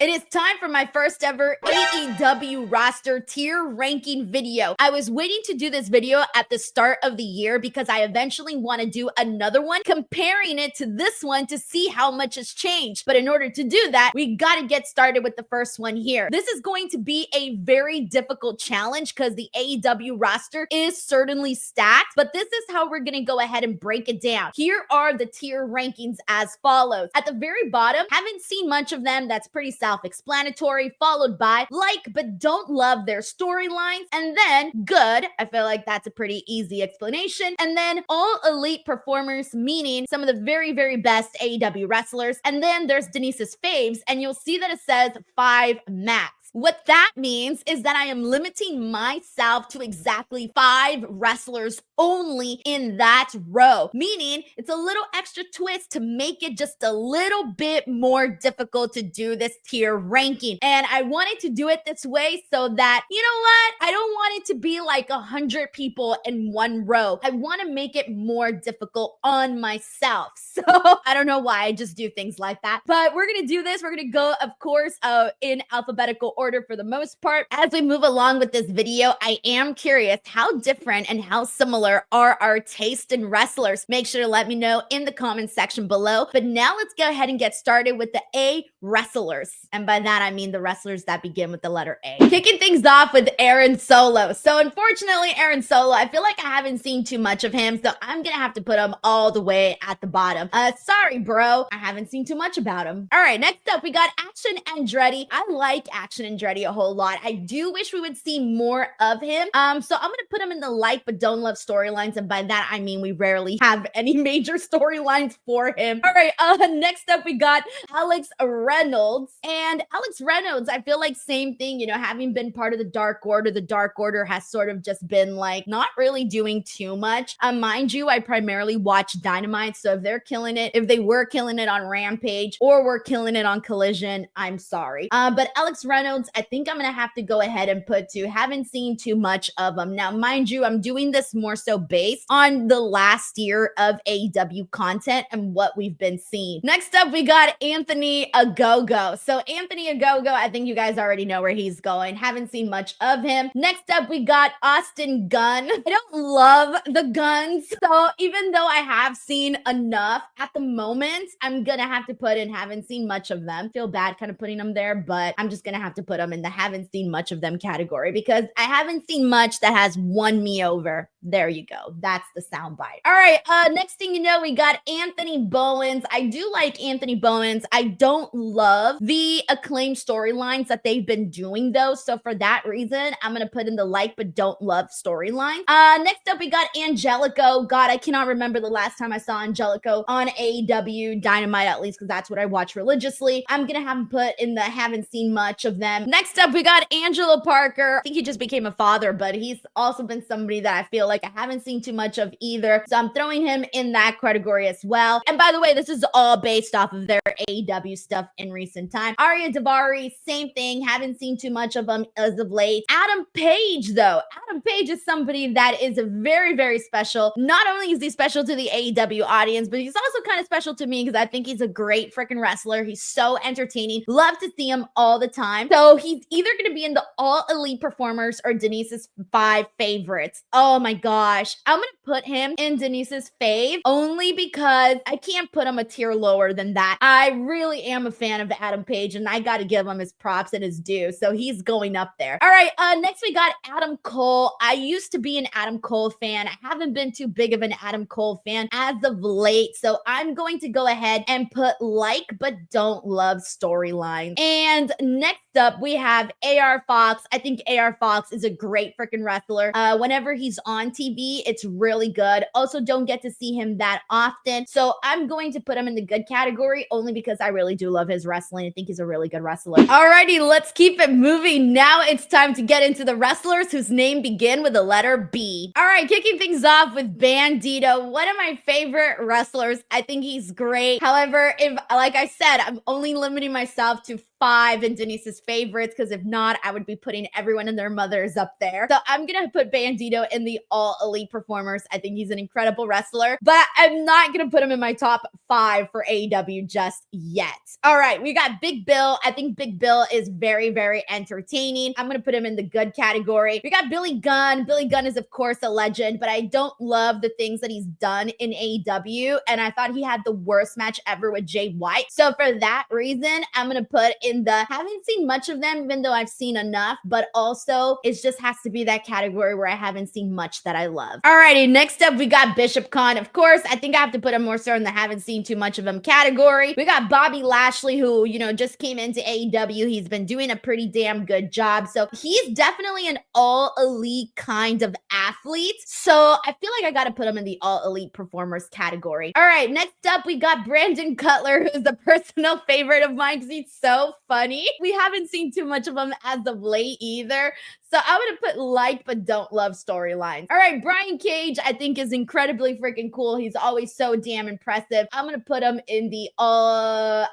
It is time for my first ever AEW roster tier ranking video. I was waiting to do this video at the start of the year because I eventually want to do another one comparing it to this one to see how much has changed. But in order to do that, we got to get started with the first one here. This is going to be a very difficult challenge because the AEW roster is certainly stacked, but this is how we're going to go ahead and break it down. Here are the tier rankings as follows. At the very bottom, haven't seen much of them. That's pretty self-explanatory, followed by like but don't love their storylines, and then good. I feel like that's a pretty easy explanation. And then all elite performers, meaning some of the very, very best AEW wrestlers. And then there's Denise's faves, and you'll see that it says 5 max. What that means is that I am limiting myself to exactly 5 wrestlers only in that row, meaning it's a little extra twist to make it just a little bit more difficult to do this tier ranking. And I wanted to do it this way so that, you know what? I don't want it to be like 100 people in one row. I want to make it more difficult on myself. So I don't know why I just do things like that, but we're going to do this. We're going to go, of course, in alphabetical order for the most part. As we move along with this video, I am curious how different and how similar are our taste in wrestlers. Make sure to let me know in the comment section below. But now let's go ahead and get started with the A wrestlers. And by that, I mean the wrestlers that begin with the letter A. Kicking things off with Aaron Solo. So unfortunately, Aaron Solo, I feel like I haven't seen too much of him, so I'm gonna have to put him all the way at the bottom. Sorry, bro. I haven't seen too much about him. All right, next up, we got Action Andretti. I like Action Andretti a whole lot. I do wish we would see more of him. So I'm gonna put him in the like but don't love storylines, and by that I mean we rarely have any major storylines for him. All right, next up we got Alex Reynolds. And Alex Reynolds, I feel like same thing, you know, having been part of the Dark Order has sort of just been like not really doing too much. Mind you, I primarily watch Dynamite, so if they're killing it, if they were killing it on Rampage or were killing it on Collision, I'm sorry. But Alex Reynolds, I think I'm gonna have to go ahead and put to haven't seen too much of him. Now, mind you, I'm doing this more so based on the last year of AEW content and what we've been seeing. Next up, we got Anthony Ogogo. So Anthony Ogogo, I think you guys already know where he's going. Haven't seen much of him. Next up, we got Austin Gunn. I don't love the Guns, so even though I have seen enough at the moment, I'm gonna have to put in haven't seen much of them. Feel bad kind of putting them there, but I'm just gonna have to put them in the haven't seen much of them category because I haven't seen much that has won me over. There you go. That's the soundbite. All right, next thing you know, we got Anthony Bowens. I do like Anthony Bowens. I don't love the acclaimed storylines that they've been doing though. So for that reason, I'm going to put in the like but don't love storyline. Next up, we got Angelico. God, I cannot remember the last time I saw Angelico on AEW Dynamite, at least because that's what I watch religiously. I'm going to have him put in the haven't seen much of them. Next up, we got Angelo Parker. I think he just became a father, but he's also been somebody that I feel like I haven't seen too much of either. So I'm throwing him in that category as well. And by the way, this is all based off of their AEW stuff in recent time. Arya Davari, same thing. Haven't seen too much of him as of late. Adam Page, though. Adam Page is somebody that is very, very special. Not only is he special to the AEW audience, but he's also kind of special to me because I think he's a great freaking wrestler. He's so entertaining. Love to see him all the time. So he's either going to be in the All Elite Performers or Denise's 5 favorites. Oh my gosh. I'm going to put him in Denise's fave only because I can't put him a tier lower than that. I really am a fan of Adam Page and I got to give him his props and his due. So he's going up there. All right. Next we got Adam Cole. I used to be an Adam Cole fan. I haven't been too big of an Adam Cole fan as of late. So I'm going to go ahead and put like but don't love storyline. And next up we have AR Fox. I think AR Fox is a great freaking wrestler. Whenever he's on TV, it's really good. Also don't get to see him that often. So I'm going to put him in the good category only because I really do love his wrestling. I think he's a really good wrestler. Alrighty, let's keep it moving. Now it's time to get into the wrestlers whose name begin with the letter B. All right, kicking things off with Bandito, one of my favorite wrestlers. I think he's great. However, if, like I said, I'm only limiting myself to 5 in Denise's fave favorites, because if not, I would be putting everyone and their mothers up there. So I'm gonna put Bandito in the All Elite Performers. I think he's an incredible wrestler, but I'm not gonna put him in my top 5 for AEW just yet. All right, we got Big Bill. I think Big Bill is very, very entertaining. I'm gonna put him in the good category. We got Billy Gunn. Billy Gunn is, of course, a legend, but I don't love the things that he's done in AEW, and I thought he had the worst match ever with Jay White. So for that reason, I'm gonna put in the haven't seen much of them, even though I've seen enough, but also it just has to be that category where I haven't seen much that I love. Alrighty, next up we got Bishop Khan. Of course, I think I have to put him more so in the haven't seen too much of him category. We got Bobby Lashley, who, just came into AEW. He's been doing a pretty damn good job. So he's definitely an all elite kind of athlete. So I feel like I got to put him in the all elite performers category. All right, next up we got Brandon Cutler, who's a personal favorite of mine because he's so funny. We haven't seen too much of him as of late either. So I'm going to put like but don't love storylines. All right, Brian Cage, I think is incredibly freaking cool. He's always so damn impressive. I'm going to put him in the, I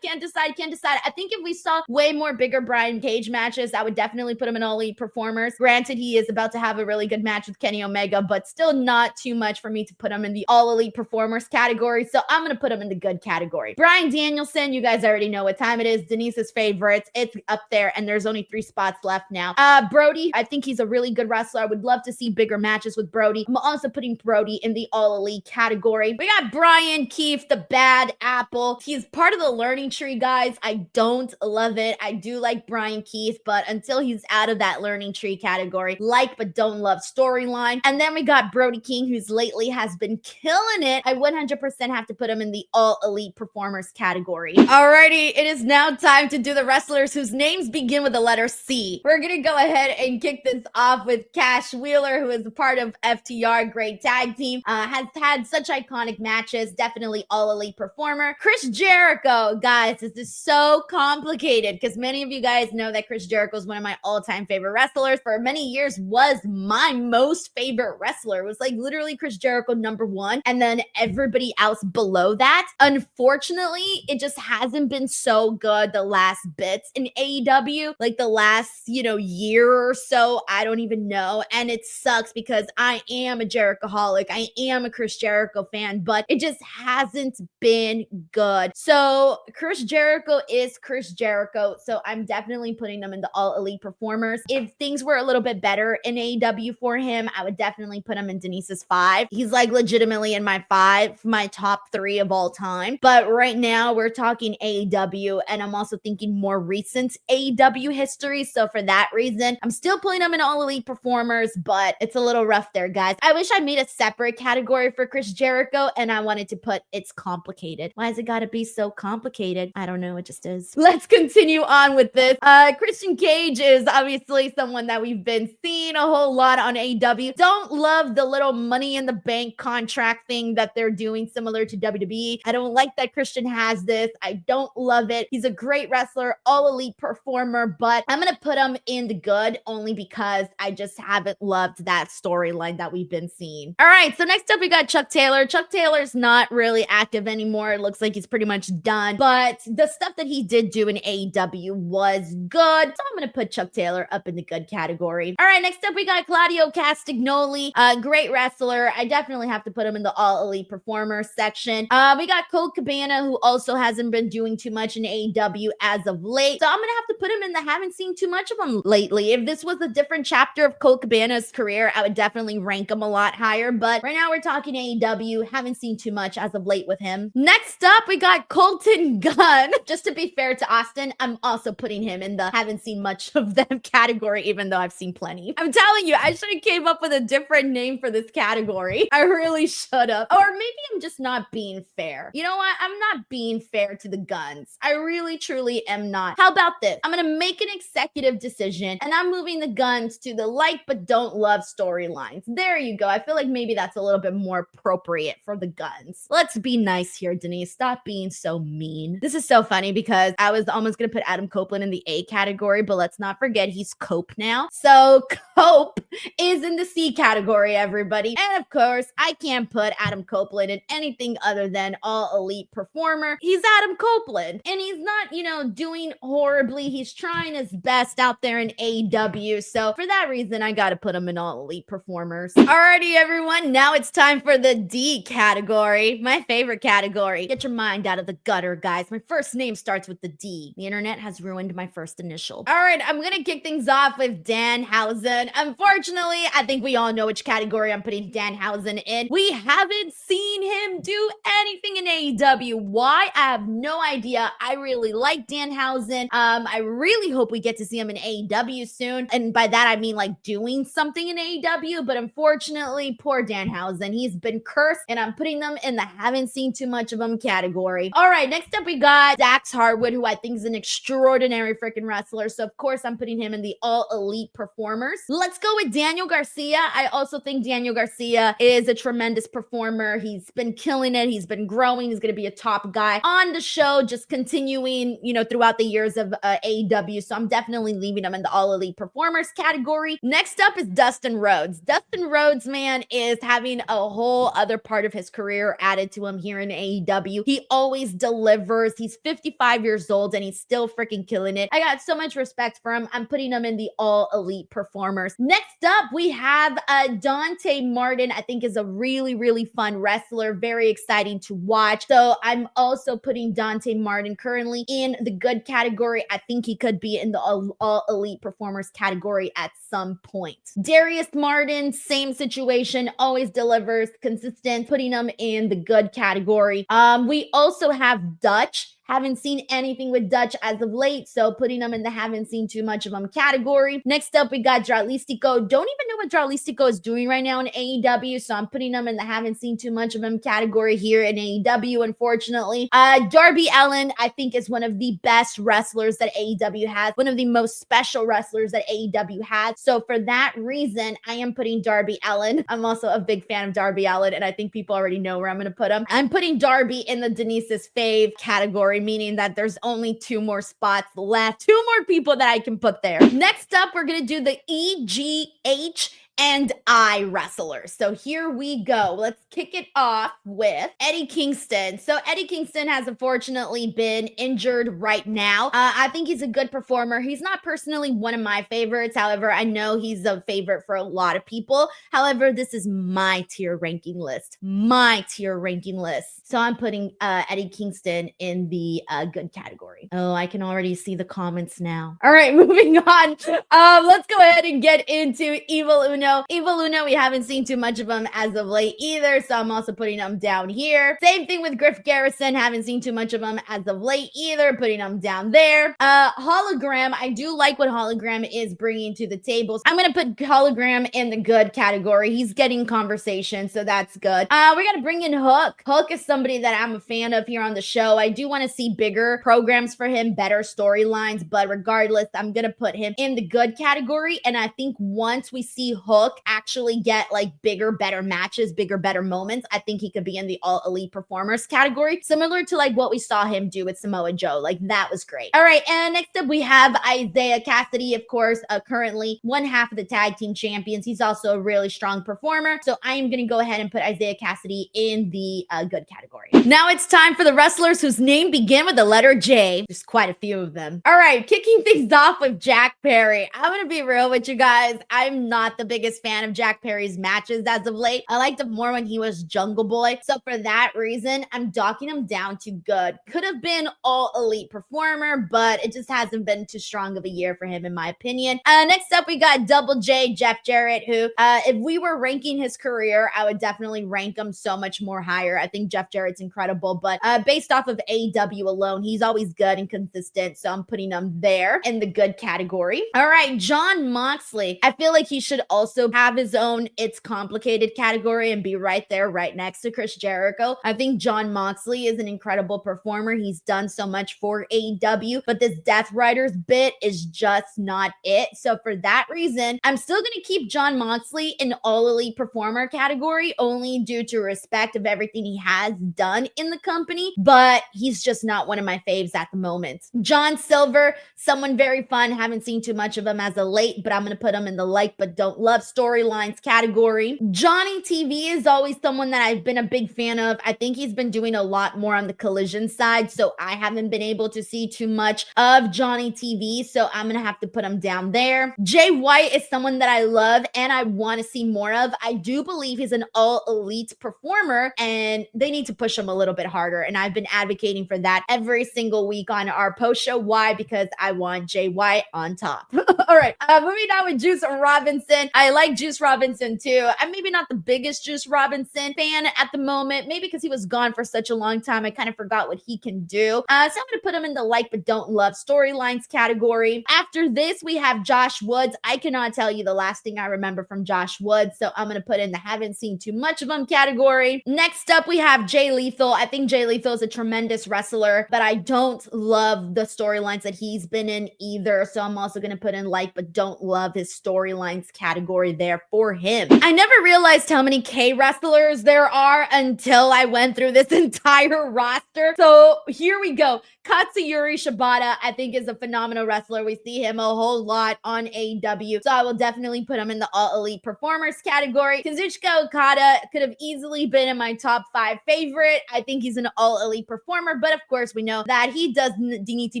can't decide. I think if we saw way more bigger Brian Cage matches, I would definitely put him in all elite performers. Granted, he is about to have a really good match with Kenny Omega, but still not too much for me to put him in the all elite performers category. So I'm going to put him in the good category. Bryan Danielson, you guys already know what time it is. Denise's favorites. It's up there, and there's only 3 spots left now. Brody, I think he's a really good wrestler. I would love to see bigger matches with Brody. I'm also putting Brody in the all elite category. We got Brian Keefe, the bad apple. He's part of the learning tree, guys. I don't love it. I do like Brian Keefe, but until he's out of that learning tree category, like but don't love storyline. And then we got Brody King, who's lately has been killing it. I 100% have to put him in the all elite performers category. Alrighty, it is now time to do the wrestlers whose names begin with the letter C. We're going to go ahead and kick this off with Cash Wheeler, who is a part of FTR, great tag team, has had such iconic matches, definitely all elite performer. Chris Jericho, guys, this is so complicated because many of you guys know that Chris Jericho is one of my all-time favorite wrestlers. For many years was my most favorite wrestler. It was like literally Chris Jericho #1 and then everybody else below that. Unfortunately, it just hasn't been so good the last bits in AEW, like the last year or so. I don't even know, and it sucks because I am a Jerichoholic. I am a Chris Jericho fan, but it just hasn't been good. So Chris Jericho is Chris Jericho, so I'm definitely putting them in the all elite performers. If things were a little bit better in AEW for him, I would definitely put him in Denise's 5. He's like legitimately in my 5, my top 3 of all time. But right now we're talking AEW, and I'm also thinking more recent AEW history. So for that reason, I'm still putting them in all elite performers, but it's a little rough there, guys. I wish I made a separate category for Chris Jericho, and I wanted to put it's complicated. Why has it got to be so complicated? I don't know. It just is. Let's continue on with this. Christian Cage is obviously someone that we've been seeing a whole lot on AEW. Don't love the little money in the bank contract thing that they're doing similar to WWE. I don't like that Christian has this. I don't love it. He's a great wrestler, all elite performer, but I'm going to put him in the good only because I just haven't loved that storyline that we've been seeing. All right, so next up we got Chuck Taylor. Chuck Taylor's not really active anymore. It looks like he's pretty much done, but the stuff that he did do in AEW was good, so I'm gonna put Chuck Taylor up in the good category. All right, next up we got Claudio Castagnoli, a great wrestler. I definitely have to put him in the all elite performers section. We got Colt Cabana, who also hasn't been doing too much in AEW as of late, so I'm gonna have to put him in the haven't seen too much of him lately. If this was a different chapter of Colt Cabana's career, I would definitely rank him a lot higher, but right now we're talking AEW, haven't seen too much as of late with him. Next up, we got Colton Gunn. Just to be fair to Austin, I'm also putting him in the haven't seen much of them category, even though I've seen plenty. I'm telling you, I should have came up with a different name for this category. I really should have. Or maybe I'm just not being fair. You know what? I'm not being fair to the Guns. I really, truly am not. How about this? I'm going to make an executive decision, and I'm moving the guns to the like but don't love storylines. There you go. I feel like maybe that's a little bit more appropriate for the guns. Let's be nice here, Denise. Stop being so mean. This is so funny because I was almost gonna put Adam Copeland in the A category, but let's not forget he's Cope now. So Cope is in the C category, everybody. And of course, I can't put Adam Copeland in anything other than all elite performer. He's Adam Copeland, and he's not, doing horribly. He's trying his best out there in AEW. So for that reason, I gotta put him in all elite performers. Alrighty, everyone. Now it's time for the D category. My favorite category. Get your mind out of the gutter, guys. My first name starts with the D. The internet has ruined my first initial. All right, I'm gonna kick things off with Danhausen. Unfortunately, I think we all know which category I'm putting Danhausen in. We haven't seen him do anything in AEW. Why? I have no idea. I really like Danhausen. I really hope we get to see him in AEW soon. And by that, I mean like doing something in AEW. But unfortunately, poor Danhausen. He's been cursed, and I'm putting them in the haven't seen too much of him category. All right, next up we got Dax Harwood, who I think is an extraordinary freaking wrestler. So of course, I'm putting him in the all elite performers. Let's go with Daniel Garcia. I also think Daniel Garcia is a tremendous performer. He's been killing it. He's been growing. He's going to be a top guy on the show, just continuing, throughout the years of AEW. So I'm definitely leaving him in the all elite performers category. Next up is Dustin Rhodes. Dustin Rhodes, man, is having a whole other part of his career added to him here in AEW. He always delivers. He's 55 years old and he's still freaking killing it. I got so much respect for him. I'm putting him in the all elite performers. Next up, we have Dante Martin. I think is a really, really fun wrestler. Very exciting to watch. So I'm also putting Dante Martin currently in the good category. I think he could be in the all elite performers category at some point. Darius Martin, same situation, always delivers, consistent, putting him in the good category. We also have Dutch. Haven't seen anything with Dutch as of late, so putting them in the haven't seen too much of them category. Next up, we got Dralistico. Don't even know what Dralistico is doing right now in AEW, so I'm putting them in the haven't seen too much of him category here in AEW, unfortunately. Darby Allin, I think, is one of the best wrestlers that AEW has, one of the most special wrestlers that AEW has. So for that reason, I am putting Darby Allin. I'm also a big fan of Darby Allin, and I think people already know where I'm going to put him. I'm putting Darby in the Denise's fave category, meaning that there's only 2 more spots left, 2 more people that I can put there. Next up, we're going to do the EGH and I wrestlers. So here we go. Let's kick it off with Eddie Kingston. So Eddie Kingston has unfortunately been injured right now. I think he's a good performer. He's not personally one of my favorites. However, I know he's a favorite for a lot of people. However, this is my tier ranking list. So I'm putting Eddie Kingston in the good category. Oh, I can already see the comments now. All right, moving on. Let's go ahead and get into Evil Uno. Evil Uno, we haven't seen too much of him as of late either, so I'm also putting him down here. Same thing with Griff Garrison, haven't seen too much of him as of late either, putting him down there. Hologram, I do like what Hologram is bringing to the table. I'm gonna put Hologram in the good category. He's getting conversation, so that's good. We gotta bring in Hook. Hook is somebody that I'm a fan of here on the show. I do want to see bigger programs for him, better storylines, but regardless, I'm gonna put him in the good category, and I think once we see Hook actually get like bigger, better matches, bigger, better moments, I think he could be in the all elite performers category, similar to like what we saw him do with Samoa Joe. Like that was great. All right, and next up we have Isaiah Cassidy, of course, currently one half of the tag team champions. He's also a really strong performer, so I am going to go ahead and put Isaiah Cassidy in the good category. Now it's time for the wrestlers whose name begin with the letter J. There's quite a few of them. All right, kicking things off with Jack Perry. I'm going to be real with you guys. I'm not the biggest fan of Jack Perry's matches as of late. I liked him more when he was Jungle Boy. So for that reason, I'm docking him down to good. Could have been all elite performer, but it just hasn't been too strong of a year for him in my opinion. Next up, we got Double J, Jeff Jarrett, who if we were ranking his career, I would definitely rank him so much more higher. I think Jeff Jarrett's incredible, but based off of AEW alone, he's always good and consistent. So I'm putting him there in the good category. All right, John Moxley. I feel like he should also also have his own It's Complicated category and be right there, right next to Chris Jericho. I think Jon Moxley is an incredible performer. He's done so much for AEW, but this Death Riders bit is just not it. So for that reason, I'm still going to keep Jon Moxley in All Elite Performer category, only due to respect of everything he has done in the company, but he's just not one of my faves at the moment. John Silver, someone very fun. Haven't seen too much of him as of late, but I'm going to put him in the like but don't love storylines category. Johnny TV is always someone that I've been a big fan of. I think he's been doing a lot more on the Collision side, so I haven't been able to see too much of Johnny TV, so I'm going to have to put him down there. Jay White is someone that I love and I want to see more of. I do believe he's an All Elite performer and they need to push him a little bit harder, and I've been advocating for that every single week on our post show. Why? Because I want Jay White on top. All right, moving on with Juice Robinson. I like Juice Robinson too. I'm maybe not the biggest Juice Robinson fan at the moment, maybe because he was gone for such a long time. I kind of forgot what he can do. So I'm going to put him in the like but don't love storylines category. After this, we have Josh Woods. I cannot tell you the last thing I remember from Josh Woods, so I'm going to put in the haven't seen too much of him category. Next up, we have Jay Lethal. I think Jay Lethal is a tremendous wrestler, but I don't love the storylines that he's been in either, so I'm also going to put in like but don't love his storylines category there for him. I never realized how many K wrestlers there are until I went through this entire roster. So here we go. Katsuyori Shibata, I think, is a phenomenal wrestler. We see him a whole lot on AEW, so I will definitely put him in the All Elite Performers category. Kazuchika Okada could have easily been in my top 5 favorite. I think he's an All Elite Performer, but of course we know that he does need to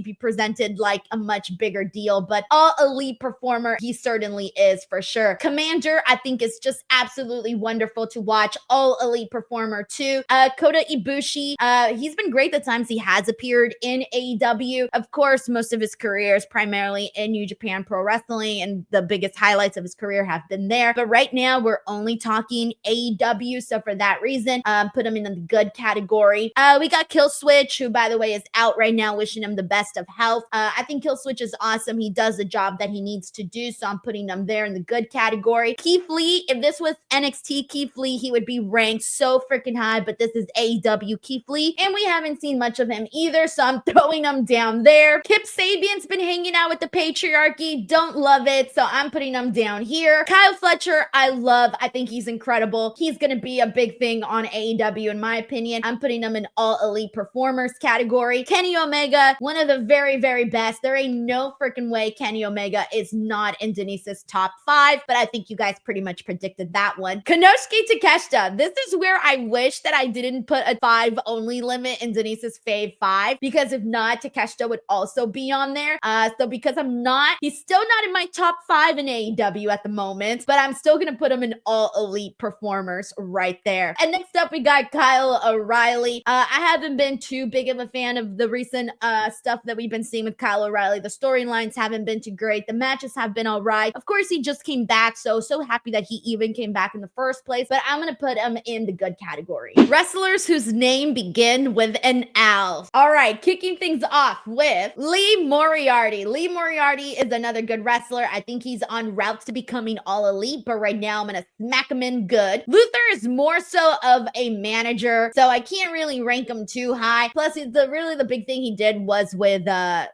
be presented like a much bigger deal, but All Elite Performer, he certainly is for sure. Commander, I think, is just absolutely wonderful to watch. All Elite Performer too. Kota Ibushi, he's been great the times he has appeared in AEW. Of course, most of his career is primarily in New Japan Pro Wrestling, and the biggest highlights of his career have been there. But right now, we're only talking AEW, so for that reason, put him in the good category. We got Killswitch, who, by the way, is out right now, wishing him the best of health. I think Killswitch is awesome. He does the job that he needs to do, so I'm putting him there in the good category. Keith Lee, if this was NXT Keith Lee, he would be ranked so freaking high, but this is AEW Keith Lee, and we haven't seen much of him either, so I'm throwing him down there. Kip Sabian's been hanging out with the patriarchy. Don't love it, so I'm putting him down here. Kyle Fletcher, I love. I think he's incredible. He's going to be a big thing on AEW, in my opinion. I'm putting him in All Elite Performers category. Kenny Omega, one of the very, very best. There ain't no freaking way Kenny Omega is not in Denise's top 5, but I think you guys pretty much predicted that one. Konosuke Takeshita, this is where I wish that I didn't put a 5 only limit in Denise's fave 5, because if not, Takeshita would also be on there. So because he's still not in my top 5 in AEW at the moment, but I'm still gonna put him in All Elite Performers right there. And next up, we got Kyle O'Reilly. I haven't been too big of a fan of the recent stuff that we've been seeing with Kyle O'Reilly. The storylines haven't been too great. The matches have been all right. Of course, he just came back, so happy that he even came back in the first place, but I'm gonna put him in the good category. Wrestlers whose name begin with an L. All right, kicking things off with Lee Moriarty. Lee Moriarty is another good wrestler. I think he's on route to becoming All Elite, but right now I'm gonna smack him in good. Luther is more so of a manager, so I can't really rank him too high. Plus, the big thing he did was with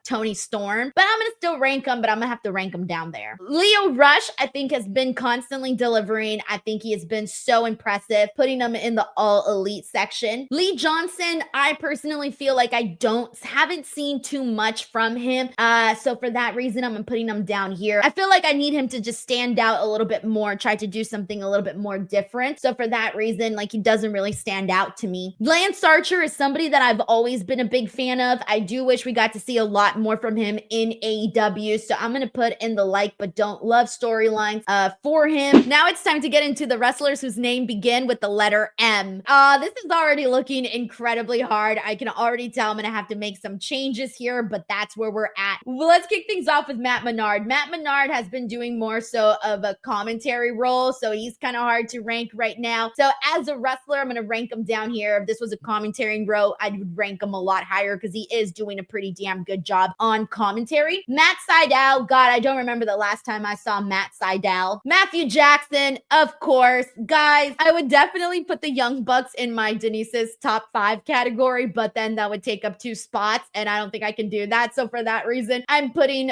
Tony Storm, but I'm gonna still rank him, but I'm gonna have to rank him down there. Leo Rush, I think, has been constantly delivering. I think he has been so impressive, putting him in the All Elite section. Lee Johnson, I personally feel like I haven't seen too much from him, so for that reason, I'm putting him down here. I feel like I need him to just stand out a little bit more, try to do something a little bit more different, so for that reason, like, he doesn't really stand out to me. Lance Archer is somebody that I've always been a big fan of. I do wish we got to see a lot more from him in AEW, so I'm gonna put in the like but don't love storylines for him. Now it's time to get into the wrestlers whose name begin with the letter M. This is already looking incredibly hard. I can already tell I'm gonna have to make some changes here, but that's where we're at. Well, let's kick things off with Matt Menard. Matt Menard has been doing more so of a commentary role, so he's kind of hard to rank right now. So as a wrestler, I'm gonna rank him down here. If this was a commentary role, I would rank him a lot higher because he is doing a pretty damn good job on commentary. Matt Sydal, God, I don't remember the last time I saw Matt Sydal well. Matthew Jackson, of course. Guys, I would definitely put the Young Bucks in my Denise's top 5 category, but then that would take up 2 spots, and I don't think I can do that. So for that reason, I'm putting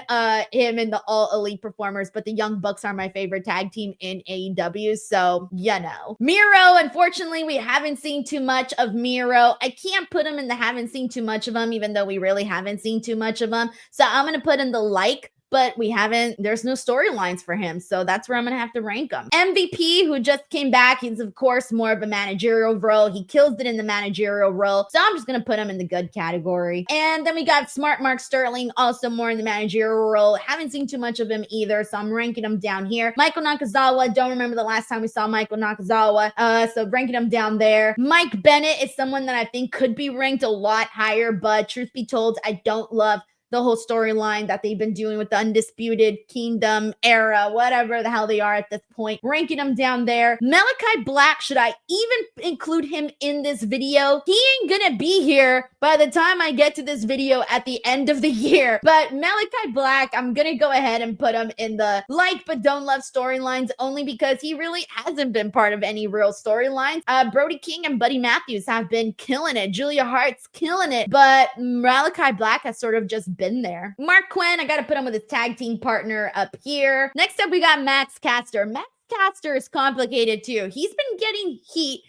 him in the All Elite Performers, but the Young Bucks are my favorite tag team in AEW, so you know. Miro, unfortunately, we haven't seen too much of Miro. I can't put him in the haven't seen too much of him, even though we really haven't seen too much of him. So I'm going to put in the like, but there's no storylines for him. So that's where I'm going to have to rank him. MVP, who just came back, he's of course more of a managerial role. He kills it in the managerial role. So I'm just going to put him in the good category. And then we got Smart Mark Sterling, also more in the managerial role. Haven't seen too much of him either. So I'm ranking him down here. Michael Nakazawa, don't remember the last time we saw Michael Nakazawa. So ranking him down there. Mike Bennett is someone that I think could be ranked a lot higher, but truth be told, I don't love the whole storyline that they've been doing with the Undisputed Kingdom era, whatever the hell they are at this point. Ranking them down there. Malachi Black, should I even include him in this video? He ain't gonna be here by the time I get to this video at the end of the year. But Malachi Black, I'm gonna go ahead and put him in the like but don't love storylines, only because he really hasn't been part of any real storylines. Brody King and Buddy Matthews have been killing it. Julia Hart's killing it, but Malachi Black has sort of just been there. Mark Quinn, I gotta put him with his tag team partner up here. Next up, we got Max Caster. Max Caster is complicated too. He's been getting heat.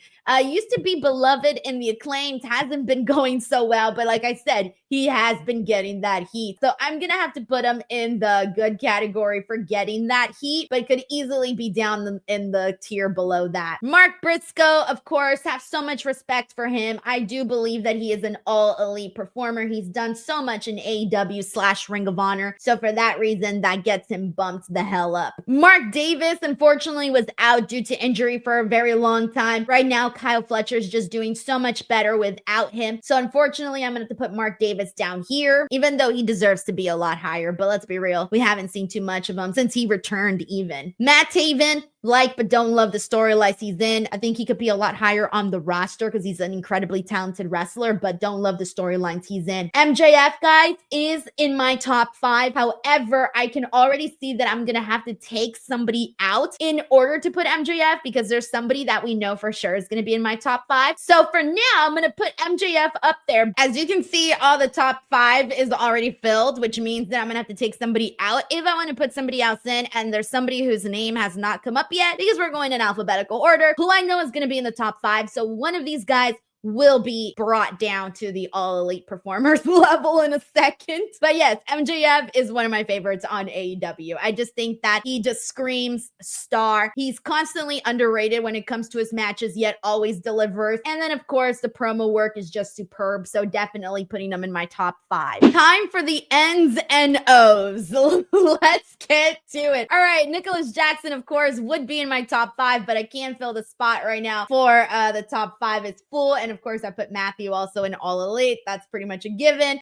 Used to be beloved in the Acclaimed, hasn't been going so well, but like I said, he has been getting that heat. So I'm gonna have to put him in the good category for getting that heat, but could easily be down in the tier below that. Mark Briscoe, of course, have so much respect for him. I do believe that he is an all elite performer. He's done so much in AEW / Ring of Honor. So for that reason, that gets him bumped the hell up. Mark Davis, unfortunately, was out due to injury for a very long time. Right now, Kyle Fletcher's just doing so much better without him. So unfortunately, I'm going to have to put Mark Davis down here, even though he deserves to be a lot higher. But let's be real, we haven't seen too much of him since he returned even. Matt Taven, like but don't love the storylines he's in. I think he could be a lot higher on the roster because he's an incredibly talented wrestler, but don't love the storylines he's in. MJF, guys, is in my top 5. However, I can already see that I'm gonna have to take somebody out in order to put MJF, because there's somebody that we know for sure is gonna be in my top 5. So for now, I'm gonna put MJF up there. As you can see, all the top 5 is already filled, which means that I'm gonna have to take somebody out if I want to put somebody else in, and there's somebody whose name has not come up yet, because we're going in alphabetical order, who I know is going to be in the top 5. So one of these guys will be brought down to the all elite performers level in a second. But yes, MJF is one of my favorites on AEW. I just think that he just screams star. He's constantly underrated when it comes to his matches, yet always delivers. And then of course, the promo work is just superb. So definitely putting him in my top 5. Time for the N's and O's. Let's get to it. All right, Nicholas Jackson, of course, would be in my top 5, but I can't fill the spot right now for the top 5. It's full. And of course, I put Matthew also in All Elite. That's pretty much a given.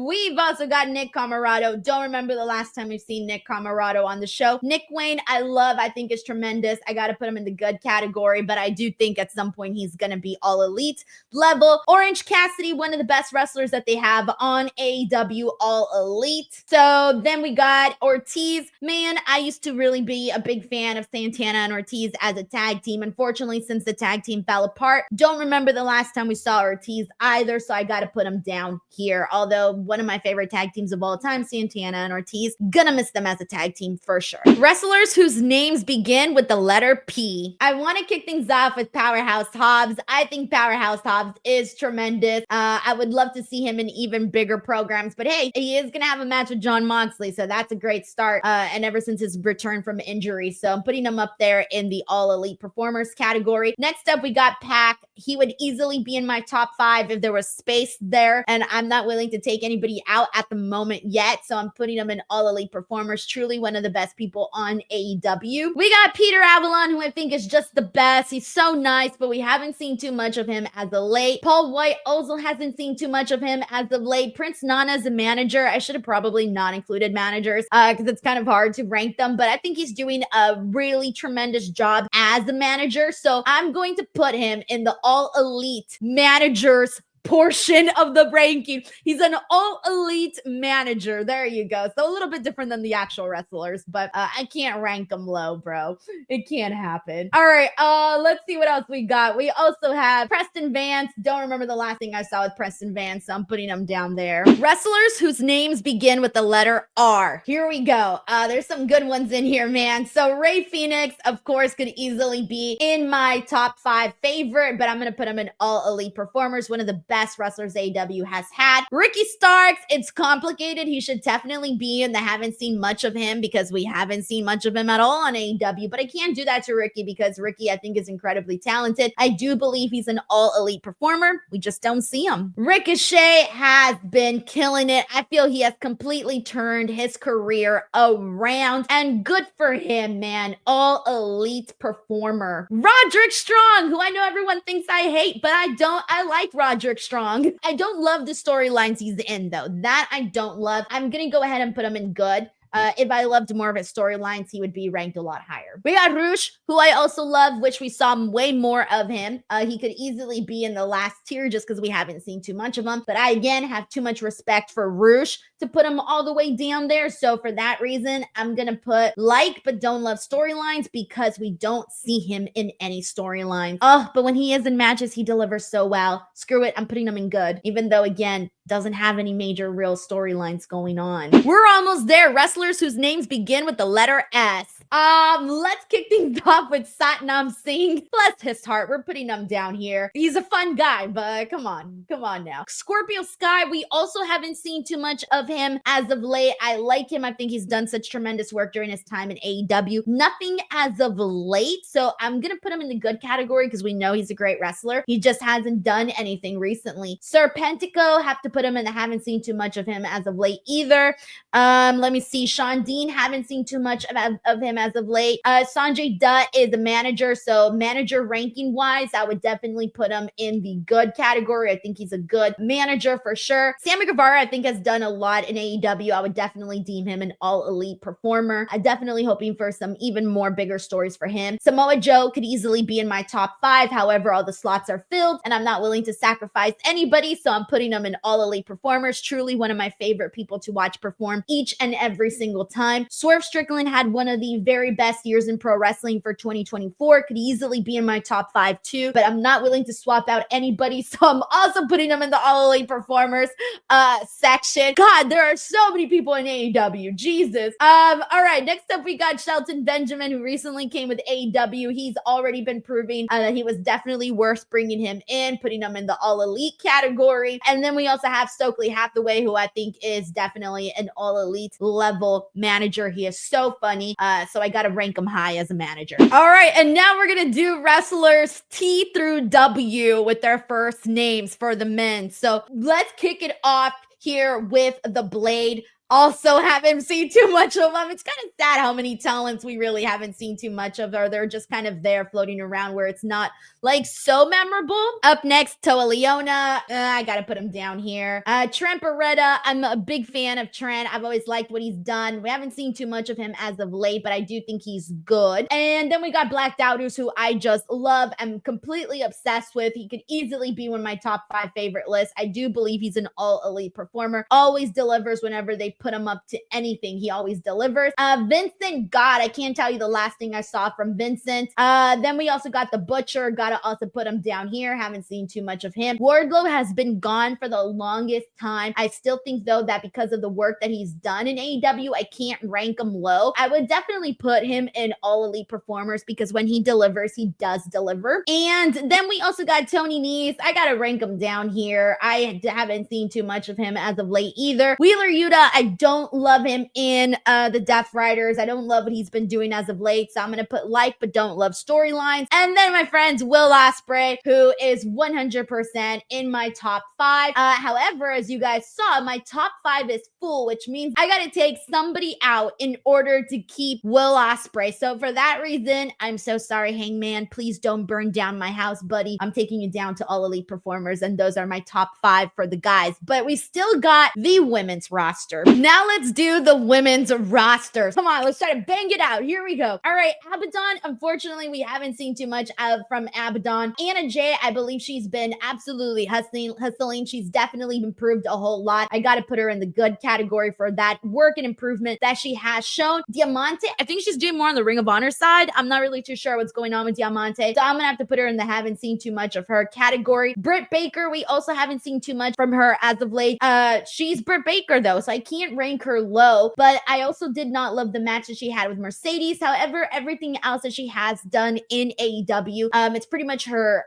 We've also got Nick Camarado. Don't remember the last time we've seen Nick Camarado on the show. Nick Wayne, I think is tremendous. I got to put him in the good category, but I do think at some point he's going to be All Elite level. Orange Cassidy, one of the best wrestlers that they have on AEW All Elite. So then we got Ortiz. Man, I used to really be a big fan of Santana and Ortiz as a tag team. Unfortunately, since the tag team fell apart, don't remember the last time we saw Ortiz either, so I got to put him down here. Although one of my favorite tag teams of all time, Santana and Ortiz, gonna miss them as a tag team for sure. Wrestlers whose names begin with the letter P. I want to kick things off with Powerhouse Hobbs. I think Powerhouse Hobbs is tremendous. I would love to see him in even bigger programs, but hey, he is gonna have a match with Jon Moxley, so that's a great start. And ever since his return from injury, so I'm putting him up there in the All Elite Performers category. Next up, we got Pac. He would easily be in my top 5 if there was space there, and I'm not willing to take anybody out at the moment yet, so I'm putting him in All Elite Performers. Truly one of the best people on AEW. We got Peter Avalon, who I think is just the best. He's so nice, but we haven't seen too much of him as of late. Paul White also hasn't seen too much of him as of late. Prince Nana is a manager. I should have probably not included managers because it's kind of hard to rank them, but I think he's doing a really tremendous job as a manager, so I'm going to put him in the All Elite Managers portion of the ranking. He's an all elite manager. There you go. So a little bit different than the actual wrestlers, but I can't rank him low, bro. It can't happen. All right, let's see what else we got. We also have Preston Vance. Don't remember the last thing I saw with Preston Vance, so I'm putting him down there. Wrestlers whose names begin with the letter R. Here we go. There's some good ones in here, man. So Ray Phoenix, of course, could easily be in my top 5 favorite, but I'm gonna put him in all elite performers. One of the best wrestlers AEW has had. Ricky Starks, it's complicated. He should definitely be in the haven't seen much of him because we haven't seen much of him at all on AEW, but I can't do that to Ricky because Ricky, I think, is incredibly talented. I do believe he's an all elite performer. We just don't see him. Ricochet has been killing it. I feel he has completely turned his career around, and good for him, man. All elite performer. Roderick Strong, who I know everyone thinks I hate, but I don't. I like Roderick Strong. I don't love the storylines he's in, though. That I don't love. I'm gonna go ahead and put him in good. If I loved more of his storylines, he would be ranked a lot higher. We got Roosh, who I also love, which we saw way more of him. He could easily be in the last tier just because we haven't seen too much of him. But I, again, have too much respect for Roosh to put him all the way down there. So for that reason, I'm going to put like but don't love storylines because we don't see him in any storylines. Oh, but when he is in matches, he delivers so well. Screw it. I'm putting him in good, even though, again, doesn't have any major real storylines going on. We're almost there. Wrestlers whose names begin with the letter S. Let's kick things off with Satnam Singh. Bless his heart. We're putting him down here. He's a fun guy, but come on now. Scorpio Sky, we also haven't seen too much of him as of late. I like him. I think he's done such tremendous work during his time in AEW. Nothing as of late, so I'm gonna put him in the good category because we know he's a great wrestler. He just hasn't done anything recently. Serpentico, have to put him in the haven't seen too much of him as of late either. Let me see. Sean Dean, haven't seen too much of him as of late. Sanjay Dutt is a manager, so manager ranking wise, I would definitely put him in the good category. I think he's a good manager for sure. Sammy Guevara, I think, has done a lot in AEW. I would definitely deem him an all elite performer. I'm definitely hoping for some even more bigger stories for him. Samoa Joe could easily be in my top 5. However, all the slots are filled and I'm not willing to sacrifice anybody, so I'm putting him in all elite performers. Truly one of my favorite people to watch perform each and every single time. Swerve Strickland had one of the very best years in pro wrestling for 2024. Could easily be in my top 5 too, but I'm not willing to swap out anybody, so I'm also putting them in the all elite performers section. God, there are so many people in AEW. Jesus. All right, next up we got Shelton Benjamin, who recently came with AEW. He's already been proving that he was definitely worth bringing him in, putting him in the all elite category. And then we also have Stokely Hathaway, who I think is definitely an all elite level manager. He is so funny. So I got to rank him high as a manager. All right. And now we're going to do wrestlers T through W with their first names for the men. So let's kick it off here with the Blade. Also haven't seen too much of them. It's kind of sad how many talents we really haven't seen too much of, or they're just kind of there floating around where it's not like so memorable. Up next, Toa Leona. I gotta put him down here. Trent Beretta. I'm a big fan of Trent. I've always liked what he's done. We haven't seen too much of him as of late, but I do think he's good. And then we got Black Doubters, who I just love. I'm completely obsessed with. He could easily be one of my top 5 favorite lists. I do believe he's an all elite performer. Always delivers whenever they put him up to anything. He always delivers. Vincent, God, I can't tell you the last thing I saw from Vincent. Then we also got the Butcher. Gotta also put him down here. Haven't seen too much of him. Wardlow has been gone for the longest time. I still think, though, that because of the work that he's done in AEW, I can't rank him low. I would definitely put him in all elite performers because when he delivers, he does deliver. And then we also got Tony Nese. I gotta rank him down here. I haven't seen too much of him as of late either. Wheeler Yuta, I don't love him in the Death Riders. I don't love what he's been doing as of late, so I'm going to put like but don't love storylines. And then my friends, Will Ospreay, who is 100% in my top 5. However, as you guys saw, my top 5 is full, which means I got to take somebody out in order to keep Will Ospreay. So for that reason, I'm so sorry, Hangman. Please don't burn down my house, buddy. I'm taking you down to all elite performers, and those are my top 5 for the guys. But we still got the women's roster. Now let's do the women's rosters. Come on, let's try to bang it out. Here we go. All right, Abaddon. Unfortunately, we haven't seen too much from Abaddon. Anna Jay, I believe she's been absolutely hustling. She's definitely improved a whole lot. I got to put her in the good category for that work and improvement that she has shown. Diamante, I think she's doing more on the Ring of Honor side. I'm not really too sure what's going on with Diamante, so I'm gonna have to put her in the haven't seen too much of her category. Britt Baker, we also haven't seen too much from her as of late. She's Britt Baker though, so I can't rank her low, but I also did not love the match that she had with Mercedes. However, everything else that she has done in AEW, it's pretty much her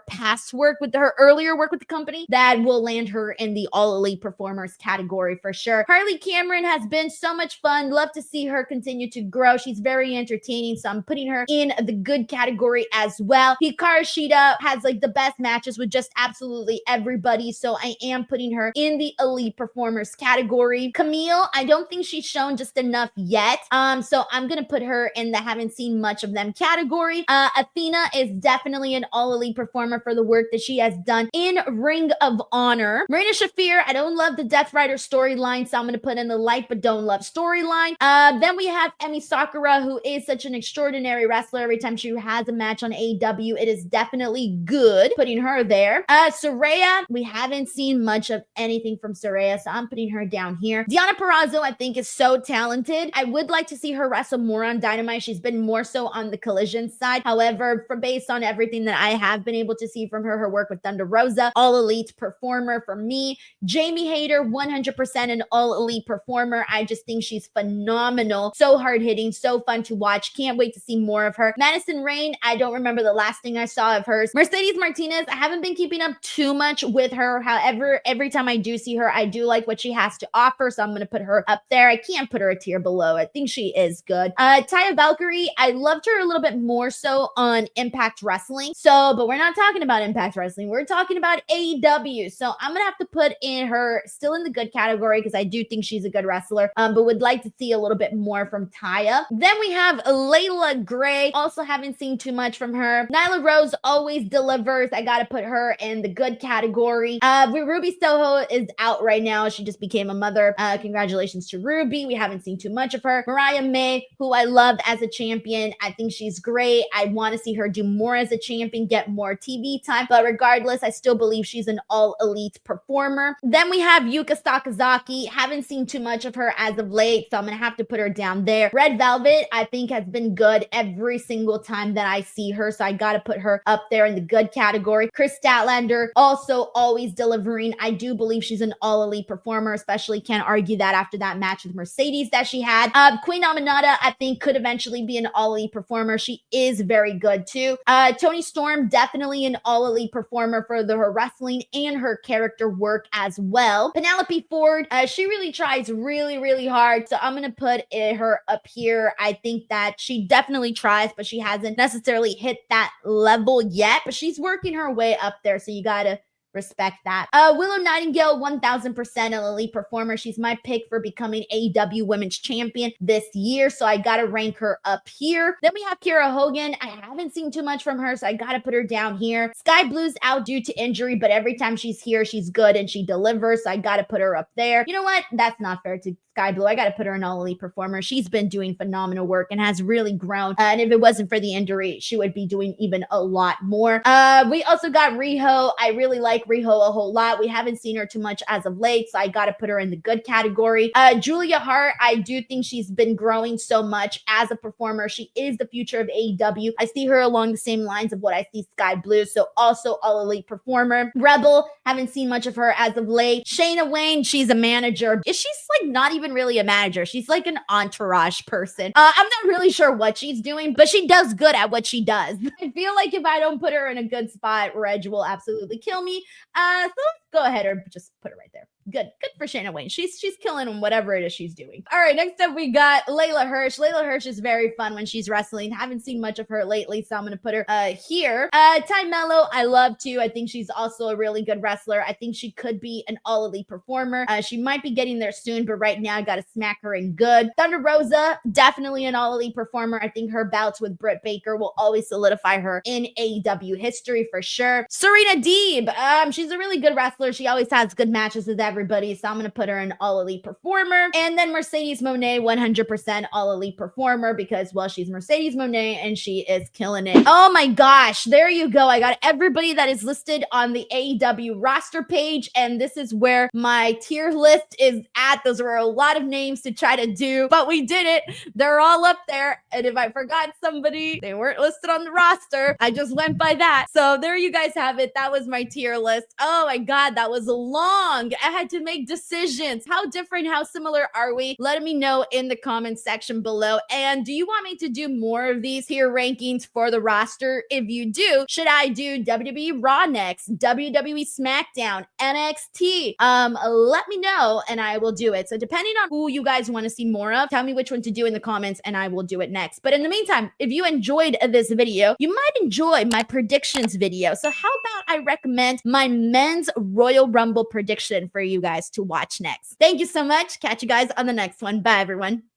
past work with her earlier work with the company that will land her in the All Elite Performers category for sure. Harley Cameron has been so much fun. Love to see her continue to grow. She's very entertaining, so I'm putting her in the good category as well. Hikaru Shida has like the best matches with just absolutely everybody, so I am putting her in the Elite Performers category. Camille, I don't think she's shown just enough yet, so I'm gonna put her in the haven't seen much of them category. Athena is definitely an All Elite Performer for the work that she has done in Ring of Honor. Marina Shafir, I don't love the Death Rider storyline, so I'm gonna put in the like but don't love storyline. Then we have Emi Sakura, who is such an extraordinary wrestler. Every time she has a match on AEW, it is definitely good. Putting her there. Saraya, we haven't seen much of anything from Saraya, so I'm putting her down here. Deonna Purrazzo, I think, is so talented. I would like to see her wrestle more on Dynamite. She's been more so on the Collision side. However, based on everything that I have been able to see from her work with Thunder Rosa, All Elite Performer for me. Jamie Hayter, 100% an All Elite Performer. I just think she's phenomenal. So hard hitting, so fun to watch. Can't wait to see more of her. Madison Rayne, I don't remember the last thing I saw of hers. Mercedes Martinez, I haven't been keeping up too much with her. However, every time I do see her, I do like what she has to offer, so I'm going to put her up there. I can't put her a tier below. I think she is good. Taya Valkyrie, I loved her a little bit more so on Impact Wrestling. But we're not talking about Impact Wrestling. We're talking about AEW. So I'm going to have to put in her still in the good category because I do think she's a good wrestler, but would like to see a little bit more from Taya. Then we have Layla Gray. Also haven't seen too much from her. Nyla Rose always delivers. I got to put her in the good category. Ruby Soho is out right now. She just became a mother. Congratulations to Ruby. We haven't seen too much of her. Mariah May, who I loved as a champion. I think she's great. I want to see her do more as a champion, get more TV time. But regardless, I still believe she's an All Elite Performer. Then we have Yuka Sakazaki. Haven't seen too much of her as of late, so I'm going to have to put her down there. Red Velvet, I think, has been good every single time that I see her, so I got to put her up there in the good category. Chris Statlander, also always delivering. I do believe she's an All Elite Performer, especially can't argue that after that match with Mercedes that she had. Queen Aminata, I think, could eventually be an All Elite Performer. She is very good too. Toni Storm, definitely an All Elite Performer for her wrestling and her character work as well. Penelope Ford, she really tries really hard, so I'm gonna put her up here. I think that she definitely tries, but she hasn't necessarily hit that level yet, but she's working her way up there, so you gotta respect that. Willow Nightingale, 1000% an Elite Performer. She's my pick for becoming AEW Women's Champion this year, so I gotta rank her up here. Then we have Kiera Hogan. I haven't seen too much from her, so I gotta put her down here. Sky Blue's out due to injury, but every time she's here, she's good and she delivers, so I gotta put her up there. You know what? That's not fair to Sky Blue. I gotta put her an All Elite Performer. She's been doing phenomenal work and has really grown, and if it wasn't for the injury, she would be doing even a lot more. We also got Riho. I really like Riho a whole lot. We haven't seen her too much as of late, so I gotta put her in the good category. Julia Hart, I do think she's been growing so much as a performer. She is the future of AEW. I see her along the same lines of what I see Sky Blue, so also All Elite Performer. Rebel, haven't seen much of her as of late. Shayna Wayne, she's a manager. She's like not even really a manager. She's like an entourage person. I'm not really sure what she's doing, but she does good at what she does. I feel like if I don't put her in a good spot, Reg will absolutely kill me. So let's go ahead or just put it right there. Good for Shayna Wayne. She's killing on whatever it is she's doing. All right, next up we got Layla Hirsch. Layla Hirsch is very fun when she's wrestling. Haven't seen much of her lately, so I'm gonna put her here. Ty Mello, I love too. I think she's also a really good wrestler. I think she could be an All Elite Performer. She might be getting there soon, but right now I gotta smack her in good. Thunder Rosa, definitely an All Elite Performer. I think her bouts with Britt Baker will always solidify her in AEW history for sure. Serena Deeb, she's a really good wrestler. She always has good matches with everyone. everybody. So I'm going to put her in All Elite Performer. And then Mercedes Moné, 100% All Elite Performer because, well, she's Mercedes Moné and she is killing it. Oh my gosh, there you go. I got everybody that is listed on the AEW roster page, and this is where my tier list is at. Those were a lot of names to try to do, but we did it. They're all up there, and if I forgot somebody, they weren't listed on the roster. I just went by that. So there you guys have it. That was my tier list. Oh my god, that was long. I had to make decisions. How different, how similar are we? Let me know in the comments section below. And do you want me to do more of these tier rankings for the roster? If you do, should I do WWE Raw next, WWE Smackdown, NXT? Let me know and I will do it. So depending on who you guys want to see more of, tell me which one to do in the comments and I will do it next. But in the meantime, if you enjoyed this video, you might enjoy my predictions video. So how about I recommend my men's Royal Rumble prediction for you guys to watch next? Thank you so much. Catch you guys on the next one. Bye, everyone.